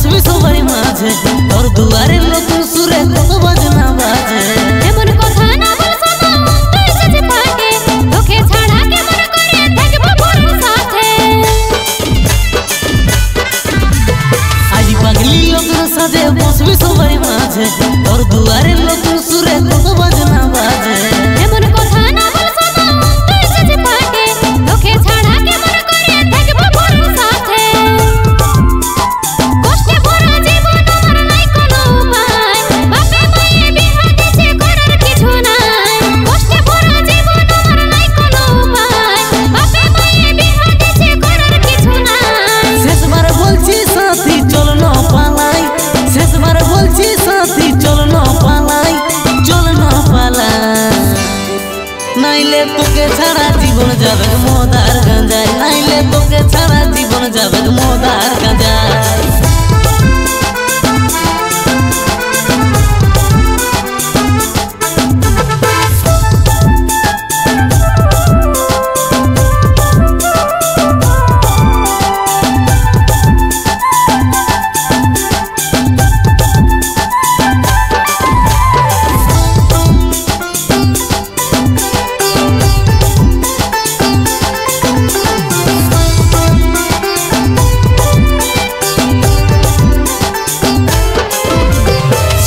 বসবি সবাই মাঝে তোর দুয়ারে নতুন সুরে কত বাজনা বাজে এমন কথা না বল সদা তুই যে পাকে তোকে ছাড়া কেমন করে থাকবো বড় সাথে আজ পাগলি লোকের সাথে বসবি সবাই মাঝে তোর দুয়ারে নতুন সুরে কত বাজনা বাজে এমন কথা না বল সদা তুই যে পাকে তোকে ছাড়া কেমন করে থাকবো বড় সাথে কষ্টে ভরা জীবন আমার নাই কোনো উপায় বাপে মায়ে বিহা দিছে করার কিছু নাই কষ্টে ভরা জীবন আমার নাই কোনো উপায় বাপে মায়ে বিহা দিছে করার কিছু নাই শেষবার বলছি সাথী চল না পালাই শেষবার বলছি সাথী চল না পালাই চল না পালাই নাইলে তোকে ছাড়া জীবন যাবে মোদার গাঁজায় নাইলে তোকে ছাড়া জীবন যাবে মোদার গাঁজায়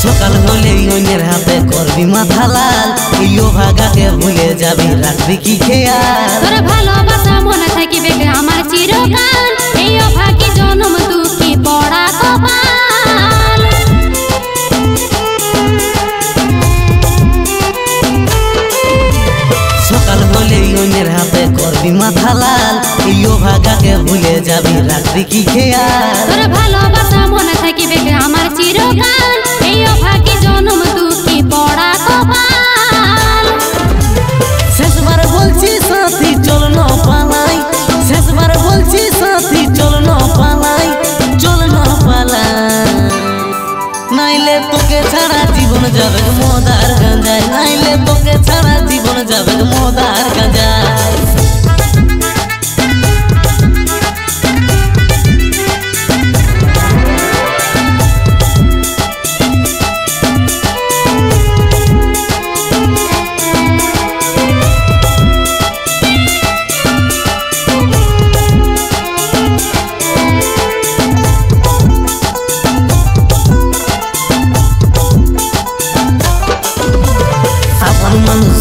সকাল হলেই অন্যের হাতে করবি মাথা লাল ইয়ো ভাগাকে ভুলে যাবি রাখবি কি খেয়াল তোর ভালোবাসা মনে থাকিবে আমার চিরকাল এই অভাগী জনম দুঃখী পড়া কপাল সকাল হলেই অন্যের হাতে করবি মাথা লাল ইয়ো ভাগাকে ভুলে যাবি রাখবি কি খেয়াল তোর ভালোবাসা মনে থাকিবে আমার চিরকাল এই অভাগী জনম দুঃখী পড়া কপাল শেষবার বলছি সাথী চল না পালাই শেষবার বলছি সাথী চল না পালাই চল না পালাই নাইলে তোকে ছাড়া জীবন যাবে মোদার গাঁজায় নাইলে তোকে ছাড়া জীবন যাবে মোদার গাঁজায়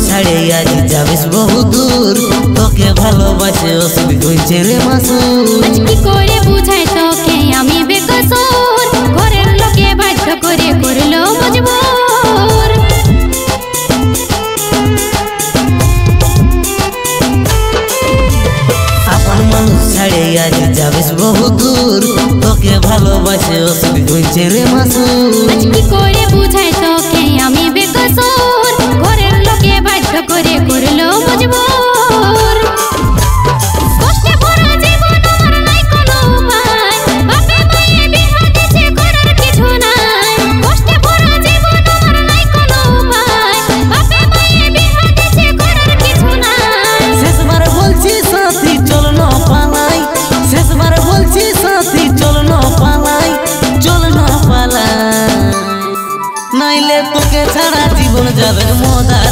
ছাড়ে আজ যাবিস বহু দূর তোকে ভালোবাসে ওষুধ হইছে রে মাসুর আজ কি করে বুঝাই তোকে আমি বেকসুর ঘরের লোকে বাধ্য করে করলো মজবুর আপন মানুষ ছাড়ে আজ যাবিস বহু দূর তোকে ভালোবাসে ওষুধ হইছে রে মাসুর আজ কি করে বুঝাই তোকে আমি বেকসুর ঘরের লোকে বাধ্য করে করলো মজবুর কষ্টে ভরা জীবন আমার নাই কোনো উপায় বাপে মায়ে বিহা দিছে করার কিছু নাই কষ্টে ভরা জীবন আমার নাই কোনো উপায় বাপে মায়ে বিহা দিছে করার কিছু নাই শেষবার বলছি সাথী চল না পালাই শেষবার বলছি সাথী চল না পালাই চল না পালাই নাইলে তোকে ছাড়া জীবন যাবে মোদার